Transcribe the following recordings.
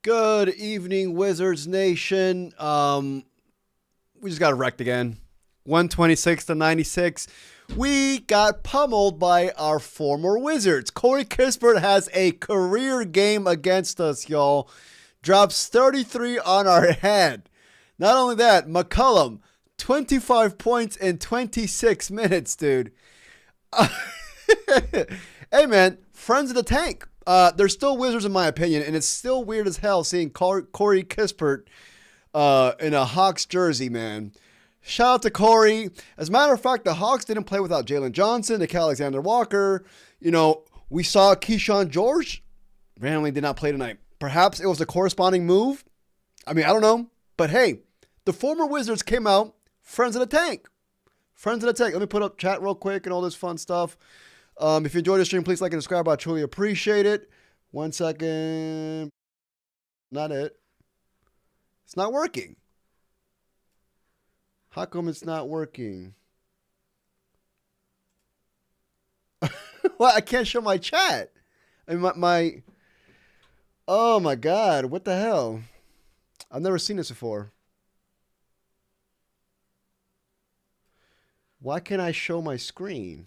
Good evening, Wizards Nation. We just got wrecked again. 126-96. We got pummeled by our former Wizards. Corey Kispert has a career game against us, y'all. Drops 33 on our head. Not only that, McCollum, 25 points in 26 minutes, dude. Hey, man, friends of the tank. They're still Wizards in my opinion, and it's still weird as hell seeing Corey Kispert in a Hawks jersey, man. Shout out to Corey. As a matter of fact, the Hawks didn't play without Jalen Johnson, Nick Alexander Walker. You know, we saw Keyshawn George randomly did not play tonight. Perhaps it was a corresponding move. I mean, I don't know. But hey, the former Wizards came out friends of the tank. Friends of the tank. Let me put up chat real quick and all this fun stuff. If you enjoyed the stream, please like and subscribe. I truly appreciate it. 1 second. Not it. It's not working. How come it's not working? Well, I can't show my chat. I mean, my oh my God, what the hell? I've never seen this before. Why can't I show my screen?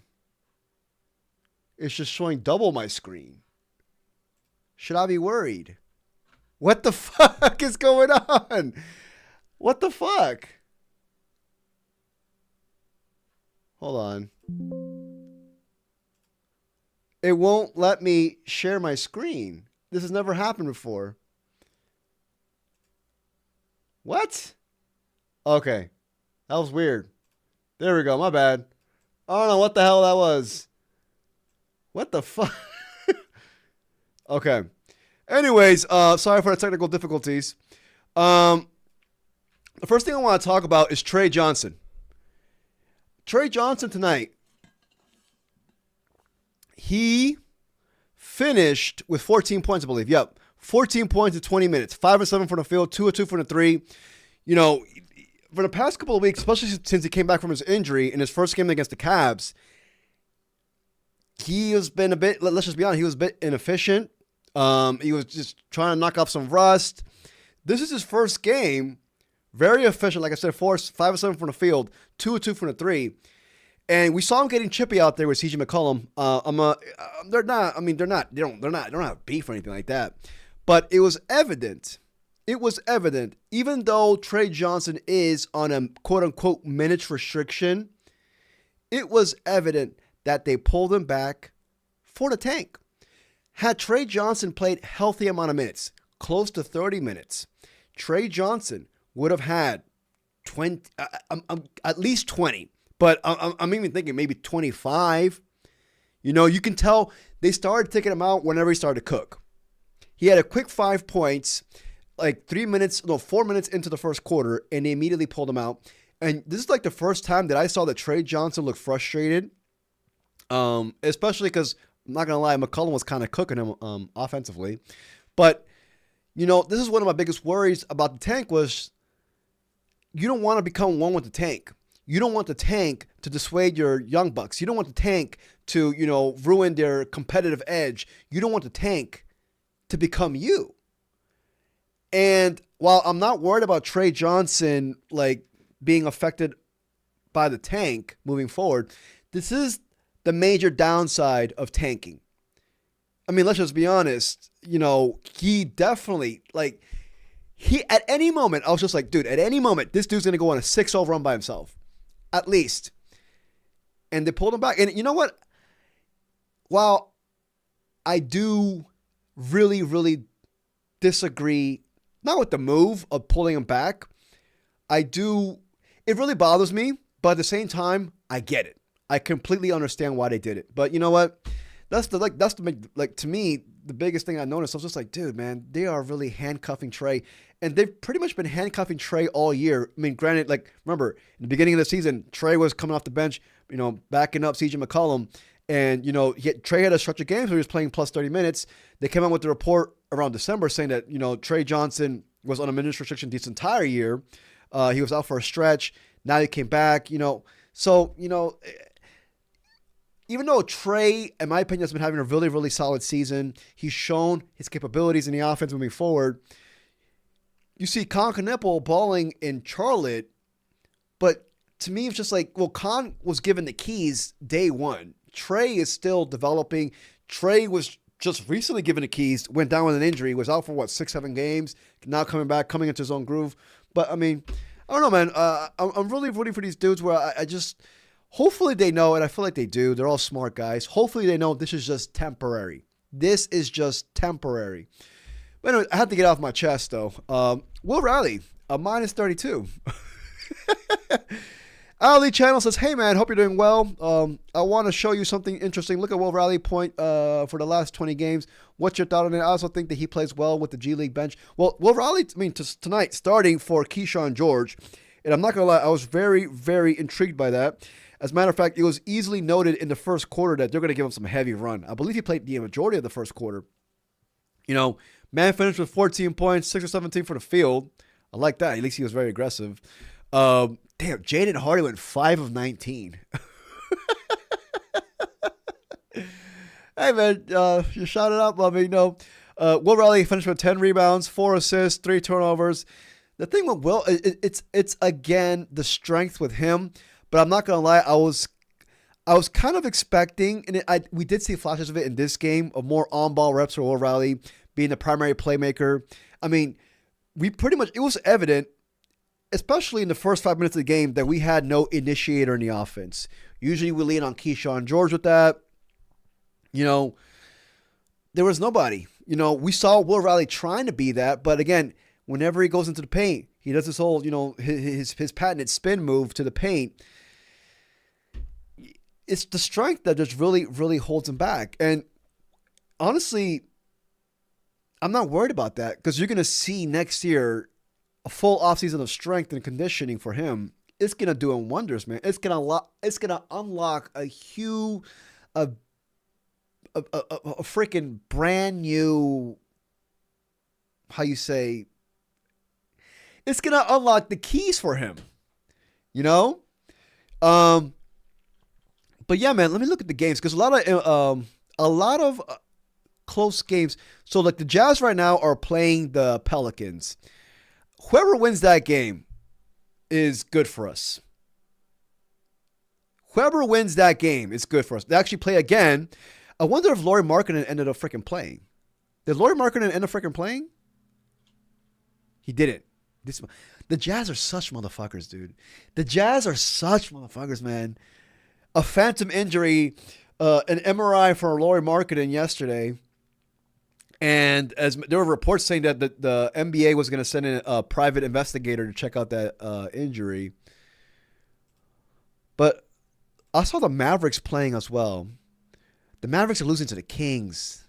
It's just showing double my screen. Should I be worried? What the fuck is going on? What the fuck? Hold on. It won't let me share my screen. This has never happened before. What? Okay. That was weird. There we go. My bad. I don't know what the hell that was. What the fuck? Okay. Anyways, sorry for the technical difficulties. The first thing I want to talk about is Trey Johnson. Trey Johnson tonight, he finished with 14 points, I believe. Yep. 14 points in 20 minutes. 5 of 7 from the field, 2 of 2 from the three. You know, for the past couple of weeks, especially since he came back from his injury in his first game against the Cavs, he has been a bit, let's just be honest, he was a bit inefficient. He was just trying to knock off some rust. This is his first game. Very efficient. Like I said, 5 of 7 from the field, 2 of 2 from the three. And we saw him getting chippy out there with CJ McCollum. They don't have beef or anything like that. But it was evident. Even though Trey Johnson is on a quote unquote minutes restriction, it was evident that they pulled him back for the tank. Had Trey Johnson played healthy amount of minutes, close to 30 minutes, Trey Johnson would have had 20, at least 20, but I'm even thinking maybe 25. You know, you can tell they started taking him out whenever he started to cook. He had a quick 5 points, like 4 minutes into the first quarter, and they immediately pulled him out. And this is like the first time that I saw that Trey Johnson look frustrated, especially because, I'm not going to lie, McCollum was kind of cooking him offensively. But, you know, this is one of my biggest worries about the tank was you don't want to become one with the tank. You don't want the tank to dissuade your young bucks. You don't want the tank to, you know, ruin their competitive edge. You don't want the tank to become you. And while I'm not worried about Trey Johnson, like, being affected by the tank moving forward, this is the major downside of tanking. I mean, let's just be honest. You know, he definitely, like, at any moment, I was just like, dude, at any moment, this dude's going to go on a 6-0 run by himself. At least. And they pulled him back. And you know what? While I do really, really disagree, not with the move of pulling him back, it really bothers me, but at the same time, I get it. I completely understand why they did it. But you know what? To me, the biggest thing I noticed, I was just like, dude, man, they are really handcuffing Trey. And they've pretty much been handcuffing Trey all year. I mean, granted, like, remember, in the beginning of the season, Trey was coming off the bench, you know, backing up CJ McCollum. And, you know, Trey had a stretch of games where he was playing plus 30 minutes. They came out with the report around December saying that, you know, Trey Johnson was on a minutes restriction this entire year. He was out for a stretch. Now he came back, you know. So, you know, even though Trey, in my opinion, has been having a really, really solid season, he's shown his capabilities in the offense moving forward. you see Con Kneppel balling in Charlotte, but to me, it's just like, well, Con was given the keys day one. Trey is still developing. Trey was just recently given the keys, went down with an injury, was out for what, 6-7 games, now coming back, coming into his own groove. But I mean, I don't know, man. I'm really rooting for these dudes where I just, hopefully they know, and I feel like they do. They're all smart guys. Hopefully they know this is just temporary. This is just temporary. But anyway, I had to get off my chest, though. Will Riley, a -32. Ali Channel says, hey, man, hope you're doing well. I want to show you something interesting. Look at Will Riley point for the last 20 games. What's your thought on it? I also think that he plays well with the G League bench. Well, Will Riley, tonight, starting for Keyshawn George. And I'm not going to lie, I was very, very intrigued by that. As a matter of fact, it was easily noted in the first quarter that they're going to give him some heavy run. I believe he played the majority of the first quarter. You know, man finished with 14 points, 6 or 17 for the field. I like that. At least he was very aggressive. Damn, Jaden Hardy went 5 of 19. Hey, man, you shot it up, I mean, Will Riley finished with 10 rebounds, 4 assists, 3 turnovers. The thing with Will, it's again, the strength with him. But I'm not going to lie, I was kind of expecting, and we did see flashes of it in this game, of more on-ball reps for Will Riley being the primary playmaker. I mean, it was evident, especially in the first 5 minutes of the game, that we had no initiator in the offense. Usually we lean on Keyshawn George with that. You know, there was nobody. You know, we saw Will Riley trying to be that, but again, whenever he goes into the paint, he does this whole, his patented spin move to the paint. It's the strength that just really, really holds him back. And honestly, I'm not worried about that because you're going to see next year a full offseason of strength and conditioning for him. It's going to do him wonders, man. It's going to unlock a huge, a freaking brand new, how you say, it's going to unlock the keys for him, you know? But yeah, man, let me look at the games because a lot of close games. So like the Jazz right now are playing the Pelicans. Whoever wins that game is good for us. Whoever wins that game is good for us. They actually play again. I wonder if Lauri Markkanen ended up freaking playing. Did Lauri Markkanen end up freaking playing? He didn't. The Jazz are such motherfuckers, dude. The Jazz are such motherfuckers, man. A phantom injury, an MRI for Lauri Markkanen yesterday. And as there were reports saying that the NBA was going to send in a private investigator to check out that injury. But I saw the Mavericks playing as well. The Mavericks are losing to the Kings.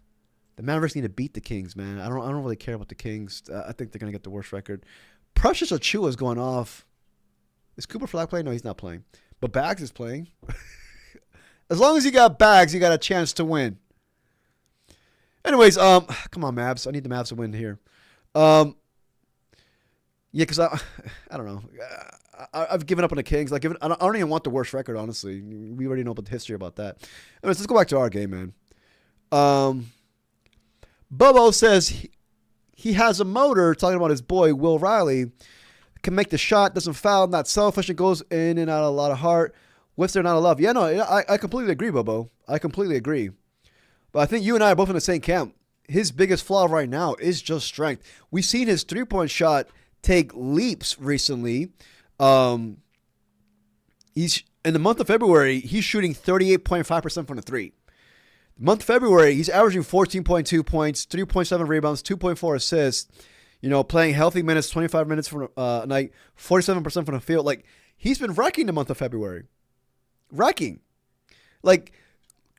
The Mavericks need to beat the Kings, man. I don't really care about the Kings. I think they're going to get the worst record. Precious Achiuwa is going off. Is Cooper Flag playing? No, he's not playing. But Bags is playing. As long as you got Bags, you got a chance to win. Anyways, come on, Mavs. I need the Mavs to win here. Yeah, because I don't know. I've given up on the Kings. I don't even want the worst record, honestly. We already know about the history about that. Anyways, let's go back to our game, man. Bobo says he has a motor, talking about his boy, Will Riley. Can make the shot, doesn't foul, not selfish, and goes in and out of a lot of heart. What's there not a love? Yeah, no, I completely agree, Bobo. I completely agree. But I think you and I are both in the same camp. His biggest flaw right now is just strength. We've seen his three-point shot take leaps recently. He's in the month of February, he's shooting 38.5% from the three. The month of February, he's averaging 14.2 points, 3.7 rebounds, 2.4 assists. You know, playing healthy minutes, 25 minutes from a night, 47% from the field. Like, he's been wrecking the month of February. Wrecking. Like,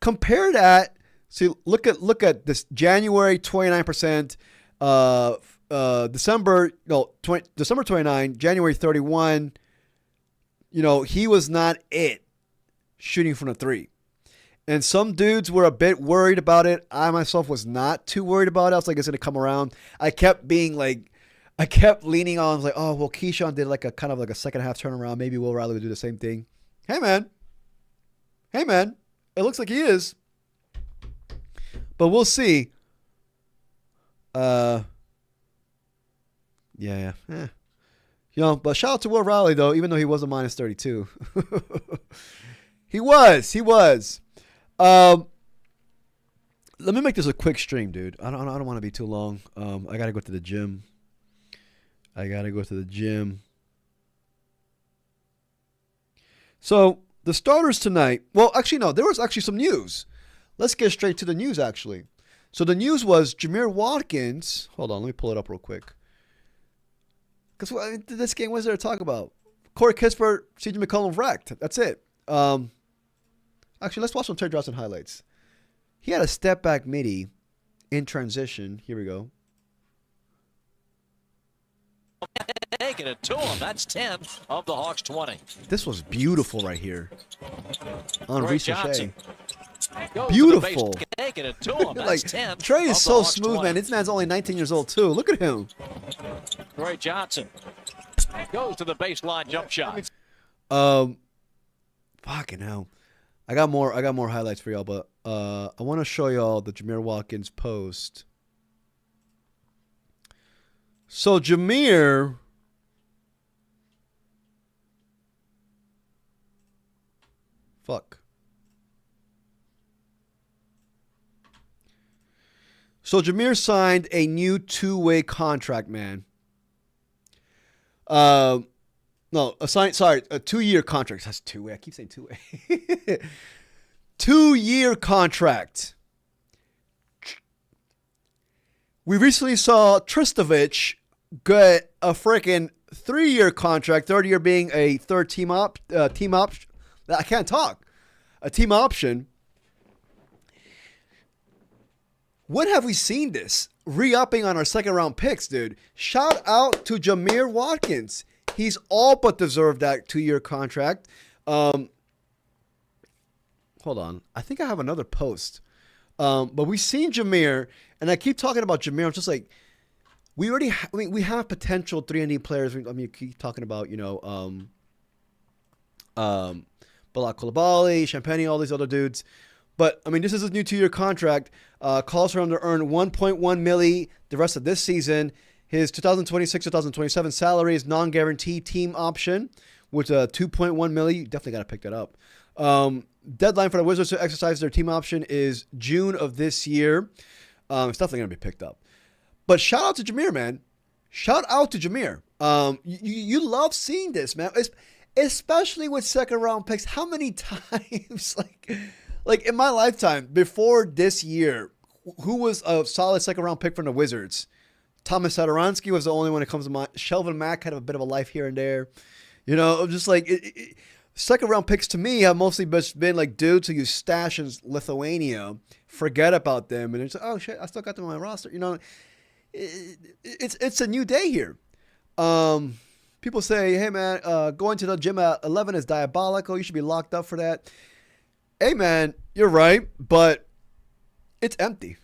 compare that. See, look at this January 29%, December 29, January 31. You know, he was not it shooting from the three. And some dudes were a bit worried about it. I myself was not too worried about it. I was like, it's going to come around. I kept leaning on, I was like, oh, well, Keyshawn did like a kind of like a second half turnaround. Maybe Will Riley would do the same thing. Hey, man. It looks like he is. But we'll see. Yeah, Yeah. But shout out to Will Riley, though, even though he was a minus 32. He was. Let me make this a quick stream, dude. I don't want to be too long. I got to go to the gym. So, the starters tonight. Well, actually, no. There was actually some news. Let's get straight to the news, actually. So, the news was Jamir Watkins. Hold on. Let me pull it up real quick. Because this game, what is there to talk about? Corey Kispert, CJ McCollum wrecked. That's it. Actually, let's watch some Trey Johnson highlights. He had a step back midi in transition. Here we go. Taking it to him. That's 10 of the Hawks 20. This was beautiful right here. On Ricochet. Beautiful. Taking it to him. Like, Trey is so smooth, 20. Man. This man's only 19 years old, too. Look at him. Trey Johnson goes to the baseline jump shot. Fucking hell. I got more highlights for y'all, but I want to show y'all the Jamir Watkins post. So Jamir Jamir signed a new 2-way contract, man. A 2-year contract. That's 2-way. I keep saying 2-way. 2-year contract. We recently saw Tristovich get a freaking 3-year contract. 3rd year being a third team option. I can't talk. A team option. When have we seen this? Re-upping on our second round picks, dude. Shout out to Jamir Watkins. He's all but deserved that 2-year contract. Hold on. I think I have another post. But we've seen Jamir, and I keep talking about Jamir. I'm just like, we already we have potential 3-and-D players. You keep talking about, Balak Coulibaly, Champagne, all these other dudes. But, this is his new 2-year contract. Calls for him to earn $1.1 million the rest of this season. His 2026-2027 salary is non-guaranteed team option with a $2.1 million. You definitely got to pick that up. Deadline for the Wizards to exercise their team option is June of this year. It's definitely going to be picked up. But shout out to Jamir, man. Shout out to Jamir. You love seeing this, man. Especially with second-round picks. How many times, like in my lifetime, before this year, who was a solid second-round pick from the Wizards? Thomas Satoransky was the only one that comes to mind. Shelvin Mack had a bit of a life here and there. Just like second-round picks to me have mostly been like dudes who you stash in Lithuania, forget about them, and it's like, oh shit, I still got them on my roster. It's a new day here. People say, hey man, going to the gym at 11 is diabolical. You should be locked up for that. Hey man, you're right, but it's empty.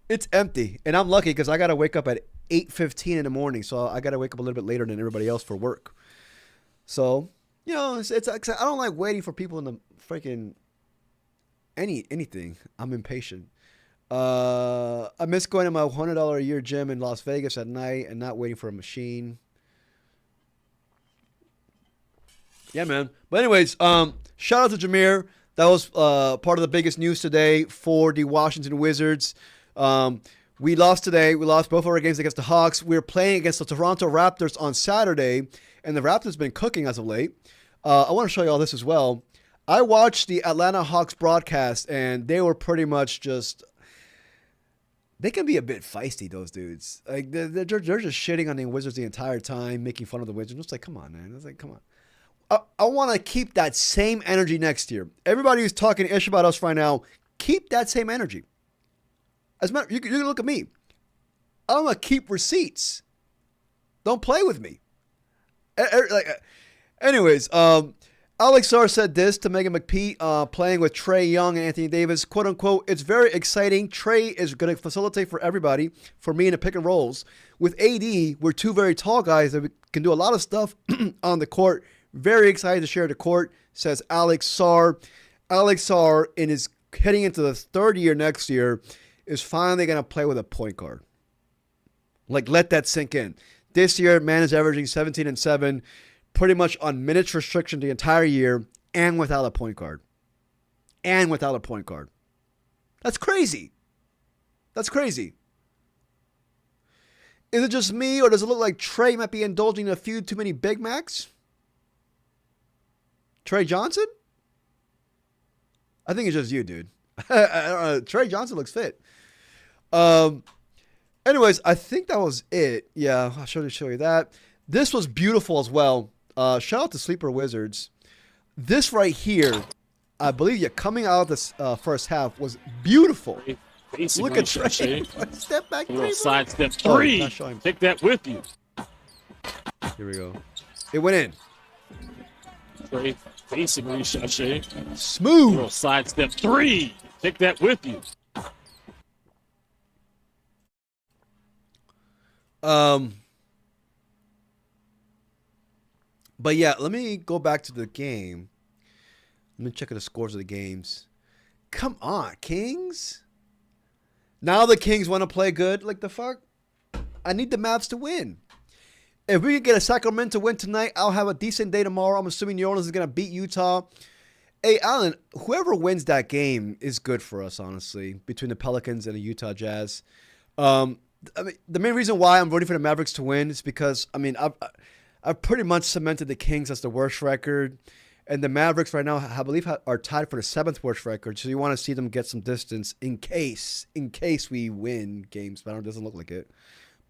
It's empty, and I'm lucky because I got to wake up at 8:15 in the morning, so I got to wake up a little bit later than everybody else for work. So, it's I don't like waiting for people in the freaking anything. I'm impatient. I miss going to my $100 a year gym in Las Vegas at night and not waiting for a machine. Yeah, man. But anyways, shout out to Jamir. That was part of the biggest news today for the Washington Wizards. We lost today. We lost both of our games against the Hawks. We're playing against the Toronto Raptors on Saturday, and the Raptors been cooking as of late. I want to show you all this as well. I watched the Atlanta Hawks broadcast, and they were pretty much just... They can be a bit feisty, those dudes. Like they're just shitting on the Wizards the entire time, making fun of the Wizards. It's like, come on, man. It's like, come on. I want to keep that same energy next year. Everybody who's talking ish about us right now, keep that same energy. As a matter, you can look at me. I'm gonna keep receipts. Don't play with me. Anyways, Alex Sarr said this to Megan McPeak, playing with Trey Young and Anthony Davis, quote unquote. It's very exciting. Trey is going to facilitate for everybody, for me in the pick and rolls. With AD, we're two very tall guys that can do a lot of stuff on the court. Very excited to share the court, says Alex Sarr. Alex Sarr, heading into the 3rd year next year, is finally going to play with a point guard. Like, let that sink in. This year, man is averaging 17 and 7, pretty much on minutes restriction the entire year, and without a point guard. That's crazy. That's crazy. Is it just me, or does it look like Trey might be indulging in a few too many Big Macs? Trey Johnson? I think it's just you, dude. Trey Johnson looks fit. Anyways, I think that was it. Yeah, I'll show you that. This was beautiful as well. Shout out to Sleeper Wizards. This right here, I believe coming out of this first half was beautiful. Look at Trey. Step back. A little side step three. Take that with you. Here we go. It went in. Trey facing ricochet. Smooth. Little side step three. Take that with you. But yeah, let me go back to the game. Let me check the scores of the games. Come on, Kings. Now the Kings want to play good. Like the fuck? I need the Mavs to win. If we can get a Sacramento win tonight, I'll have a decent day tomorrow. I'm assuming New Orleans is going to beat Utah. Hey, Alan, whoever wins that game is good for us, honestly, between the Pelicans and the Utah Jazz. I mean, the main reason why I'm voting for the Mavericks to win is because, I mean, I've pretty much cemented the Kings as the worst record. And the Mavericks right now, I believe, are tied for the 7th worst record. So you want to see them get some distance in case we win games. But it doesn't look like it.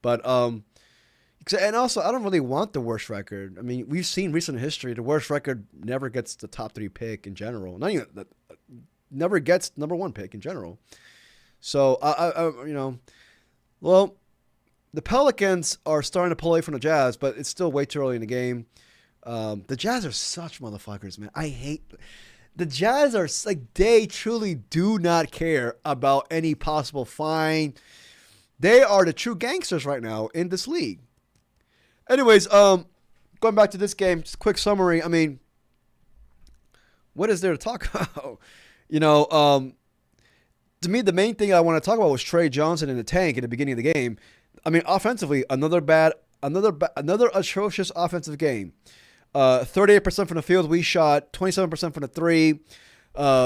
But, and also, I don't really want the worst record. I mean, we've seen recent history. The worst record never gets the top 3 pick in general. Not even, never gets number 1 pick in general. So, well, the Pelicans are starting to pull away from the Jazz, but it's still way too early in the game. The Jazz are such motherfuckers, man. I hate the Jazz. Are like, they truly do not care about any possible fine. They are the true gangsters right now in this league. Anyways, going back to this game, just a quick summary. I mean, what is there to talk about? To me, the main thing I want to talk about was Trey Johnson in the tank in the beginning of the game. I mean, offensively, another atrocious offensive game. 38% from the field we shot, 27% from the 3.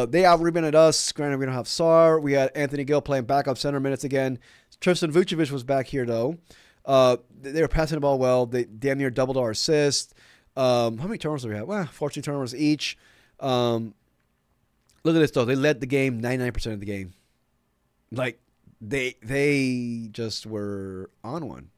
They out-rebounded us. Granted, we don't have Sarr. We had Anthony Gill playing backup center minutes again. Tristan Vucevic was back here, though. They were passing the ball well. They damn near doubled our assist. How many turnovers did we have? Well, 14 turnovers each. Look at this, though. They led the game 99% of the game. Like, they just were on one.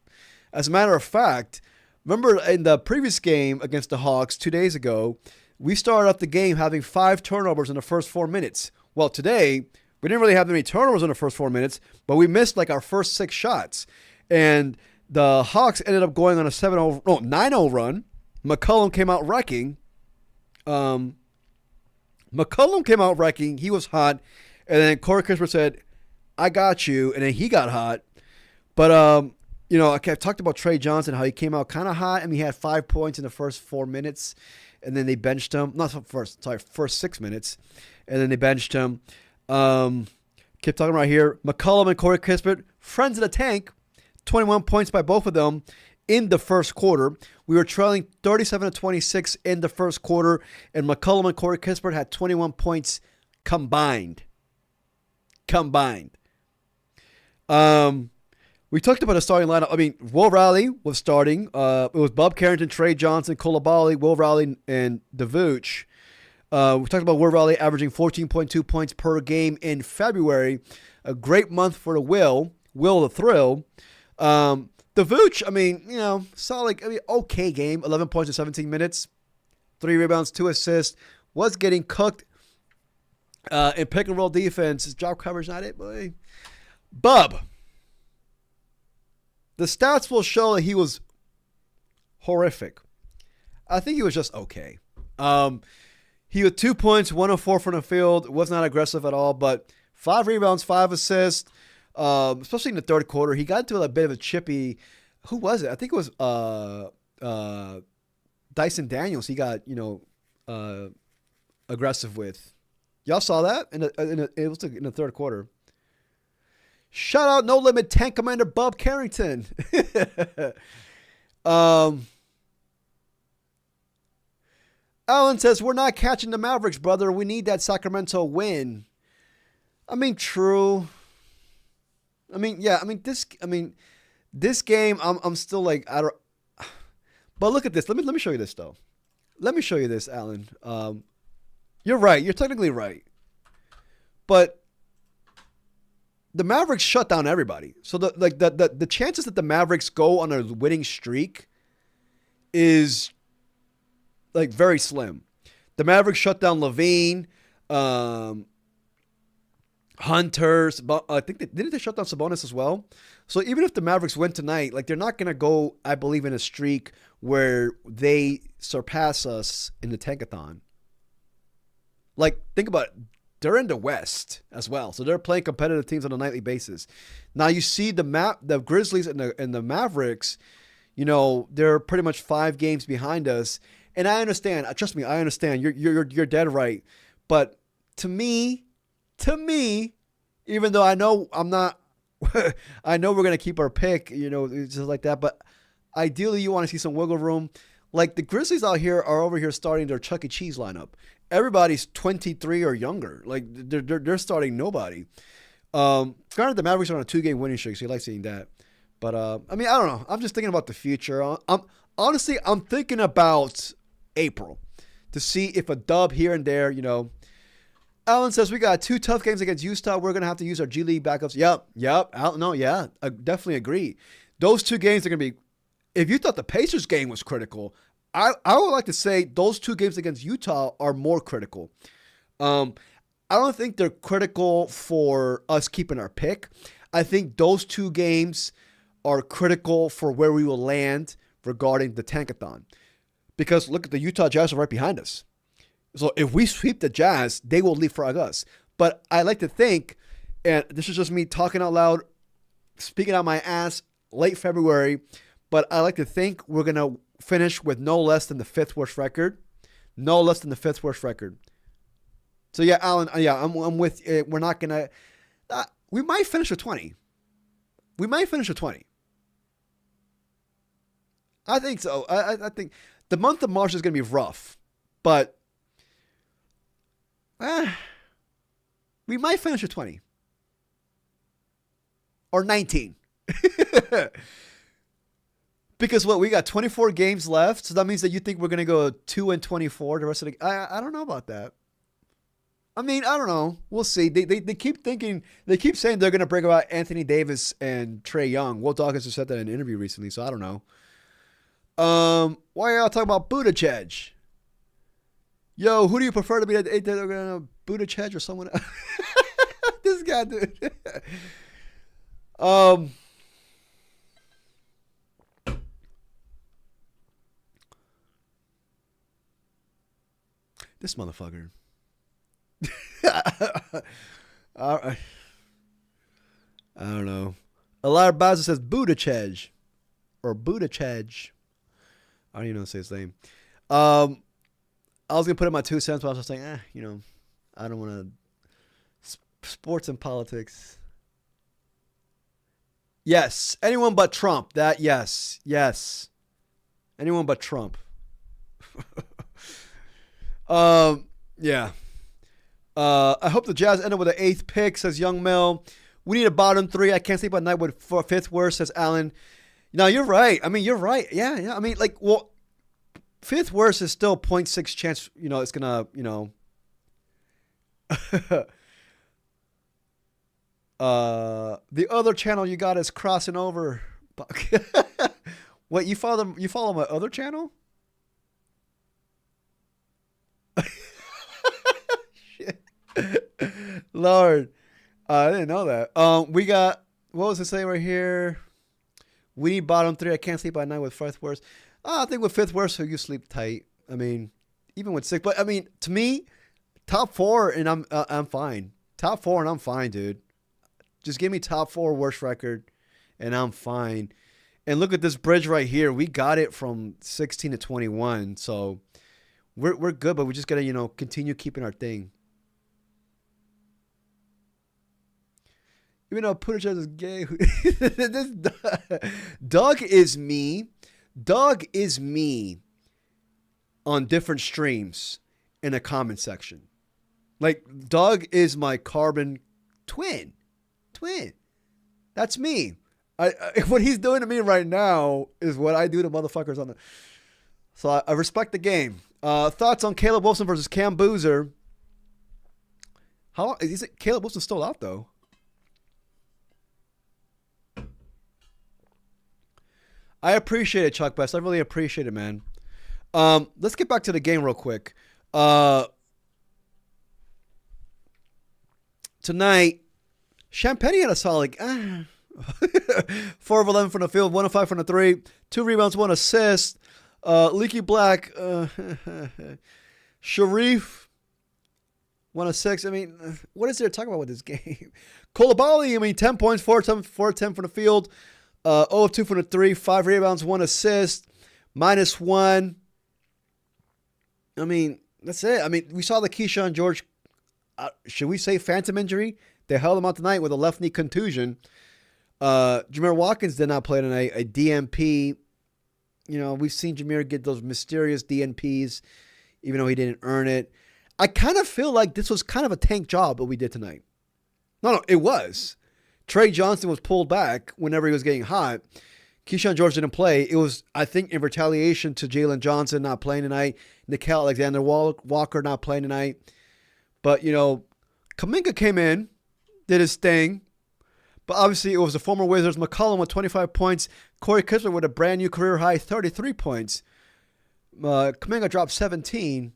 As a matter of fact, remember in the previous game against the Hawks 2 days ago, we started off the game having 5 turnovers in the first 4 minutes. Well, today, we didn't really have many turnovers in the first 4 minutes, but we missed like our first 6 shots. And the Hawks ended up going on a 9-0 run. McCollum came out wrecking. He was hot. And then Corey Kispert said, I got you. And then he got hot. But, I talked about Trey Johnson, how he came out kind of hot. I mean, he had 5 points in the first 4 minutes. And then they benched him. First 6 minutes. And then they benched him. Keep talking right here. McCollum and Corey Kispert, friends of the tank. 21 points by both of them in the first quarter. We were trailing 37-26 in the first quarter, and McCollum and Corey Kispert had 21 points combined. We talked about a starting lineup. I mean, Will Riley was starting. It was Bob Carrington, Trey Johnson, Coulibaly, Will Riley, and DeVooch. We talked about Will Riley averaging 14.2 points per game in February. A great month for the Will the Thrill. DeVooch, I mean, solid, okay game. 11 points in 17 minutes. 3 rebounds, 2 assists. Was getting cooked in pick and roll defense. His job coverage not it, boy. Bub. The stats will show that he was horrific. I think he was just okay. He had 2 points, 1 of 4 from the field. Was not aggressive at all, but 5 rebounds, 5 assists. Especially in the third quarter, he got into a bit of a chippy. Who was it? I think it was Dyson Daniels. He got aggressive with. Y'all saw that it was in the third quarter. Shout out No Limit Tank Commander Bob Carrington. Alan says, we're not catching the Mavericks, brother. We need that Sacramento win. I mean, true. I mean, yeah. This game, I'm still like, I don't. But look at this. Let me show you this though. Let me show you this, Alan. You're right. You're technically right. But the Mavericks shut down everybody. So the chances that the Mavericks go on a winning streak is like very slim. The Mavericks shut down Levine, Hunter. I think didn't they shut down Sabonis as well? So even if the Mavericks win tonight, like they're not gonna go, I believe, in a streak where they surpass us in the tankathon. Like, think about it. They're in the West as well, so they're playing competitive teams on a nightly basis. Now you see the Grizzlies and the Mavericks. You know, they're pretty much 5 games behind us, and I understand. Trust me, I understand. You're dead right. But to me, even though I know I'm not, I know we're gonna keep our pick. You know, just like that. But ideally, you want to see some wiggle room. Like the Grizzlies out here are over here starting their Chuck E. Cheese lineup. Everybody's 23 or younger. Like they're starting nobody. Granted, the Mavericks are on a 2-game winning streak, so you like seeing that. But I mean, I don't know. I'm just thinking about the future. I'm thinking about April to see if a dub here and there. You know, Alan says we got 2 tough games against Utah. We're gonna have to use our G League backups. Yep. I definitely agree. Those 2 games are gonna be. If you thought the Pacers game was critical, I would like to say those 2 games against Utah are more critical. I don't think they're critical for us keeping our pick. I think those 2 games are critical for where we will land regarding the tankathon. Because look at the Utah Jazz are right behind us. So if we sweep the Jazz, they will leapfrog us. But I like to think, and this is just me talking out loud, speaking out my ass, late February, but I like to think we're going to finish with no less than the 5th worst record. No less than the 5th worst record. So yeah, Alan, I'm with you. We're not going to, we might finish with 20. We might finish with 20. I think so. I think the month of March is going to be rough, but we might finish with 20 or 19. Because what, we got 24 games left, so that means that you think we're gonna go 2-24 the rest of the. I don't know about that. I mean, I don't know. We'll see. They keep thinking. They keep saying they're gonna bring about Anthony Davis and Trey Young. Will Dawkins has said that in an interview recently, so I don't know. Why are y'all talking about Buttigieg? Yo, who do you prefer to be? They're gonna Buttigieg or someone else? This guy, dude. This motherfucker. I don't know. Alar Baza says Buttigieg. Or Buttigieg. I don't even know how to say his name. I was going to put in my 2 cents, but I was just saying, you know, I don't want to. Sports and politics. Yes. Anyone but Trump. That, yes. Yes. Anyone but Trump. Yeah. I hope the Jazz end up with an 8th pick, says Young Mel. We need a bottom 3. I can't sleep at night with 5th worst, says Alan. No, you're right. I mean, you're right. Yeah. I mean, like, well, 5th worst is still 0.6 chance, you know, it's going to, you know. The other channel you got is crossing over. What, you follow my other channel? Shit. Lord. I didn't know that. We got, what was it saying right here? We need bottom 3. I can't sleep at night with 5th worst. I think with 5th worst, so you sleep tight. I mean, even with 6th, but I mean, to me, top 4 and I'm fine. Top 4 and I'm fine, dude. Just give me top 4 worst record and I'm fine. And look at this bridge right here. We got it from 16 to 21. So we're good, but we just got to, you know, continue keeping our thing. Even though Pudic is gay. Doug is me. Doug is me on different streams in the comment section. Like, Doug is my carbon twin. That's me. What he's doing to me right now is what I do to motherfuckers on the. So I respect the game. Thoughts on Caleb Wilson versus Cam Boozer? How is it? Caleb Wilson still out though. I appreciate it, Chuck Best. I really appreciate it, man. Let's get back to the game real quick. Tonight, Champagne had a solid 4 of 11 from the field, 1 of 5 from the 3, 2 rebounds, 1 assist. Leaky Black, Sharif, 1 of 6. I mean, what is there to talk about with this game? Koulibaly, 10 points, 4 of 10 from the field, 0 of 2 from the 3, 5 rebounds, 1 assist, -1. I mean, that's it. I mean, we saw the Keyshawn George, should we say phantom injury? They held him out tonight with a left knee contusion. Jamir Watkins did not play tonight, a DNP. You know, we've seen Jamir get those mysterious DNPs, even though he didn't earn it. I kind of feel like this was kind of a tank job what we did tonight. No, it was. Trey Johnson was pulled back whenever he was getting hot. Keyshawn George didn't play. It was, I think, in retaliation to Jalen Johnson not playing tonight, Nickel Alexander-Walker not playing tonight. But, you know, Kuminga came in, did his thing. But obviously, it was the former Wizards. McCollum with 25 points. Corey Kispert with a brand new career high, 33 points. Kuminga dropped 17.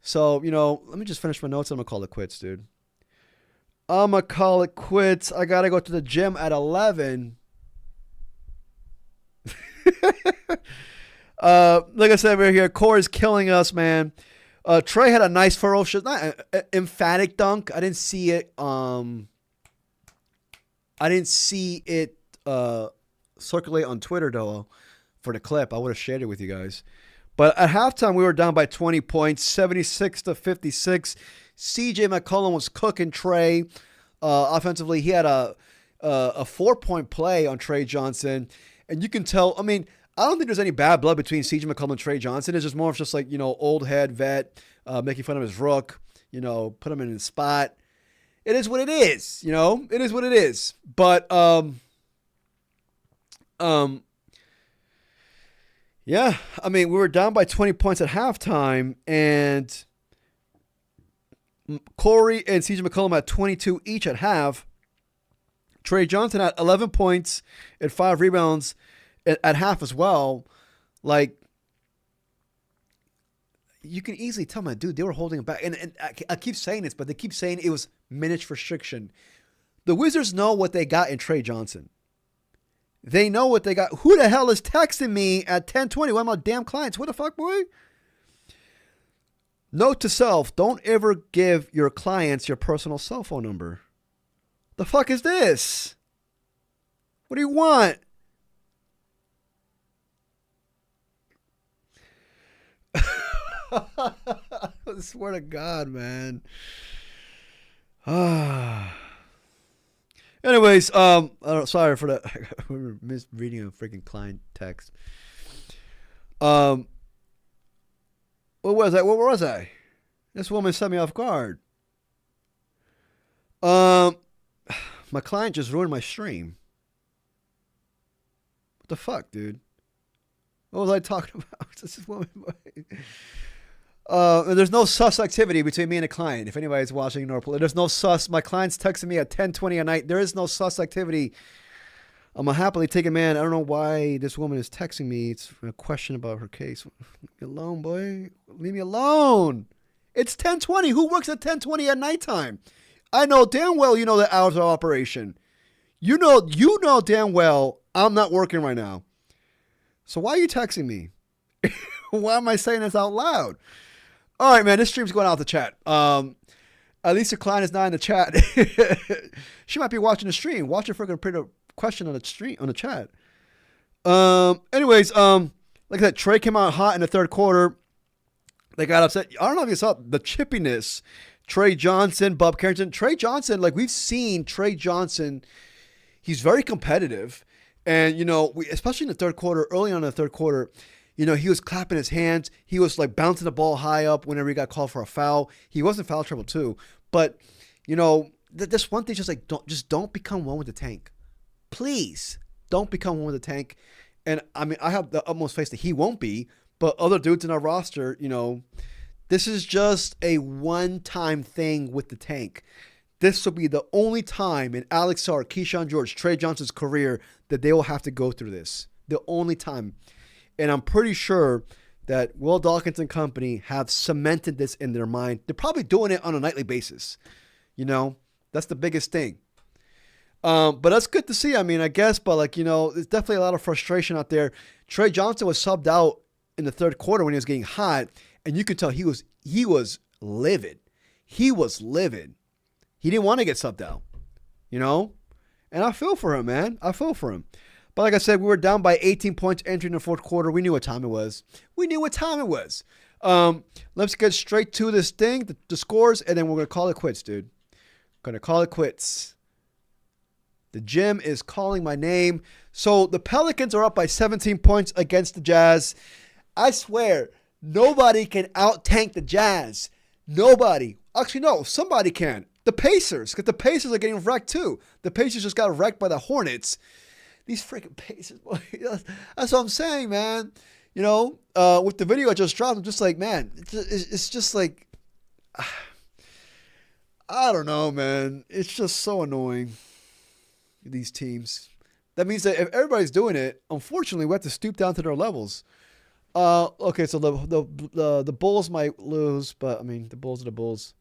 So, you know, let me just finish my notes. I'm going to call it quits, dude. I'm going to call it quits. I got to go to the gym at 11. Like I said, we're here. Corey's killing us, man. Trey had a nice ferocious, not emphatic dunk. I didn't see it. Circulate on Twitter though for the clip. I would have shared it with you guys. But at halftime, we were down by 20 points, 76-56. CJ McCollum was cooking Trey offensively. He had a 4-point play on Trey Johnson, and you can tell. I mean, I don't think there's any bad blood between CJ McCollum and Trey Johnson. It's just more of just like, you know, old head vet making fun of his rook. You know, put him in his spot. It is what it is. You know, it is what it is. But yeah, I mean, we were down by 20 points at halftime, and Corey and CJ McCollum had 22 each at half. Trey Johnson had 11 points and 5 rebounds at half as well. Like, you can easily tell, my dude, they were holding him back. And I keep saying this, but they keep saying it was minutes restriction. The Wizards know what they got in Trey Johnson. They know what they got. Who the hell is texting me at 10:20? One of my damn clients. What the fuck, boy? Note to self, don't ever give your clients your personal cell phone number. The fuck is this? What do you want? I swear to God, man. Anyways, sorry for that. I misreading a freaking client text. What was that? What was I? This woman set me off guard. My client just ruined my stream. What the fuck, dude? What was I talking about? This is woman. There's no sus activity between me and a client. If anybody's watching Norpol, there's no sus. My client's texting me at 10:20 at night. There is no sus activity. I'm a happily taken man. I don't know why this woman is texting me. It's a question about her case. Leave me alone, boy. Leave me alone. It's 10:20. Who works at 10:20 at nighttime? I know damn well you know the hours of operation. You know damn well I'm not working right now. So why are you texting me? Why am I saying this out loud? All right, man, this stream's going out the chat. At least your client is not in the chat. She might be watching the stream. Watch her for put a question on the stream on the chat. Anyways, like I said, Trey came out hot in the third quarter. They got upset. I don't know if you saw the chippiness. Trey Johnson, Bob Carrington. Trey Johnson, like we've seen Trey Johnson, he's very competitive. And, you know, especially in the third quarter, early on in the third quarter, you know, he was clapping his hands. He was like bouncing the ball high up whenever he got called for a foul. He was in foul trouble too. But, you know, this one thing, just like, don't become one with the tank. Please don't become one with the tank. And I mean, I have the utmost faith that he won't be, but other dudes in our roster, you know, this is just a one-time thing with the tank. This will be the only time in Alex Sarr, Keyshawn George, Trey Johnson's career that they will have to go through this. The only time. And I'm pretty sure that Will Dawkins and company have cemented this in their mind. They're probably doing it on a nightly basis. You know, that's the biggest thing. But that's good to see. I mean, I guess, but like, you know, there's definitely a lot of frustration out there. Trey Johnson was subbed out in the third quarter when he was getting hot, and you could tell he was livid. He was livid. He didn't want to get subbed out, you know? And I feel for him, man. I feel for him. But like I said, we were down by 18 points entering the fourth quarter. We knew what time it was. Let's get straight to this thing, the scores, and then we're going to call it quits, dude. Going to call it quits. The gym is calling my name. So the Pelicans are up by 17 points against the Jazz. I swear, nobody can out-tank the Jazz. Nobody. Actually, no, somebody can. The Pacers, because the Pacers are getting wrecked too. The Pacers just got wrecked by the Hornets. These freaking Pacers, boy. That's what I'm saying, man. You know, with the video I just dropped, I'm just like, man, it's just like, I don't know, man. It's just so annoying, these teams. That means that if everybody's doing it, unfortunately, we have to stoop down to their levels. Okay, so the Bulls might lose, but I mean, the Bulls are the Bulls.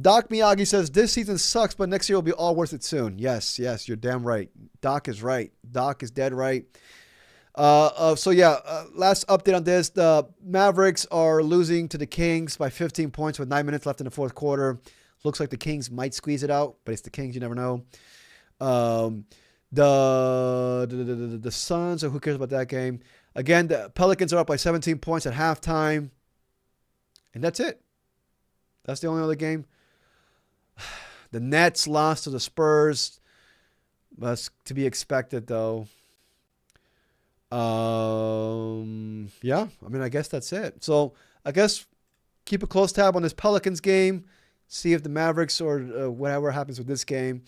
Doc Miyagi says, this season sucks, but next year will be all worth it soon. Yes, you're damn right. Doc is right. Doc is dead right. Last update on this. The Mavericks are losing to the Kings by 15 points with 9 minutes left in the fourth quarter. Looks like the Kings might squeeze it out, but it's the Kings. You never know. The Suns, who cares about that game? Again, the Pelicans are up by 17 points at halftime. And that's it. That's the only other game. The Nets lost to the Spurs. That's to be expected, though. Yeah, I mean, I guess that's it. So I guess keep a close tab on this Pelicans game. See if the Mavericks or whatever happens with this game.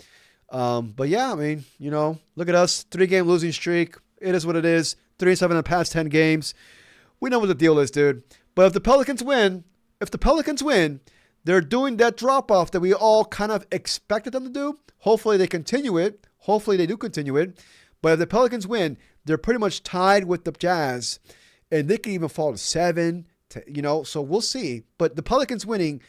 But yeah, I mean, you know, look at us. 3-game losing streak. It is what it is. 3-7 in the past 10 games. We know what the deal is, dude. But if the Pelicans win, they're doing that drop-off that we all kind of expected them to do. Hopefully they continue it. Hopefully they do continue it. But if the Pelicans win, they're pretty much tied with the Jazz. And they can even fall to 7. So we'll see. But the Pelicans winning,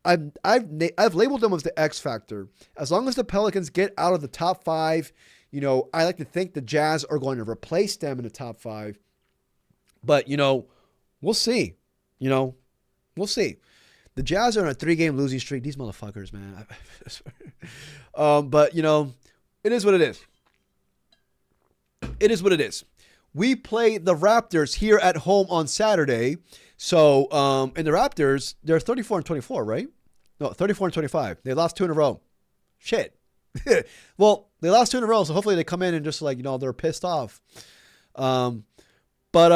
I've labeled them as the X factor. As long as the Pelicans get out of the top 5, you know, I like to think the Jazz are going to replace them in the top 5. But, you know, we'll see. We'll see. The Jazz are on a 3-game losing streak. These motherfuckers, man. But, you know, it is what it is. It is what it is. We play the Raptors here at home on Saturday. So, and the Raptors, they're 34-24, right? No, 34-25. They lost 2 in a row. Shit. Well, they lost 2 in a row, so hopefully they come in and just like, you know, they're pissed off. But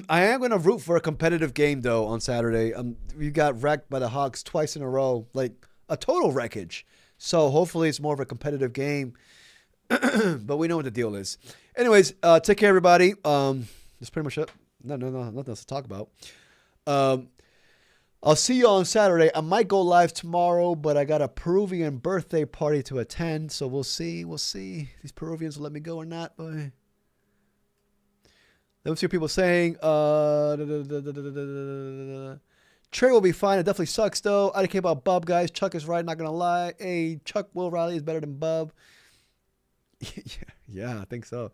I am going to root for a competitive game, though, on Saturday. We got wrecked by the Hawks twice in a row, like a total wreckage. So hopefully it's more of a competitive game. But we know what the deal is. Anyways, take care, everybody. That's pretty much it. No, nothing else to talk about. I'll see you on Saturday. I might go live tomorrow, but I got a Peruvian birthday party to attend, so we'll see. These Peruvians will let me go or not, boy. Let's see what people are saying. Trey will be fine. It definitely sucks, though. I don't care about Bub, guys. Chuck is right, not going to lie. Hey, Will Riley is better than Bub. Yeah, I think so.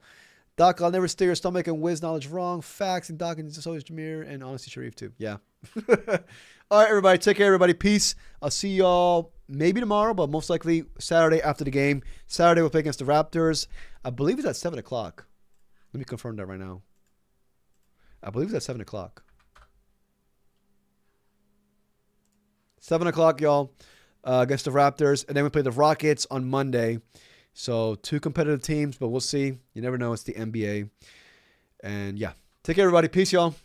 Doc, I'll never steer your stomach and whiz knowledge wrong. Facts and Doc, and it's always Jamir and honestly Sharif, too. Yeah. All right, everybody. Take care, everybody. Peace. I'll see y'all maybe tomorrow, but most likely Saturday after the game. Saturday we'll play against the Raptors. I believe it's at 7 o'clock. Let me confirm that right now. I believe it's at 7 o'clock. 7 o'clock, y'all, against the Raptors. And then we play the Rockets on Monday. So 2 competitive teams, but we'll see. You never know. It's the NBA. And, yeah. Take care, everybody. Peace, y'all.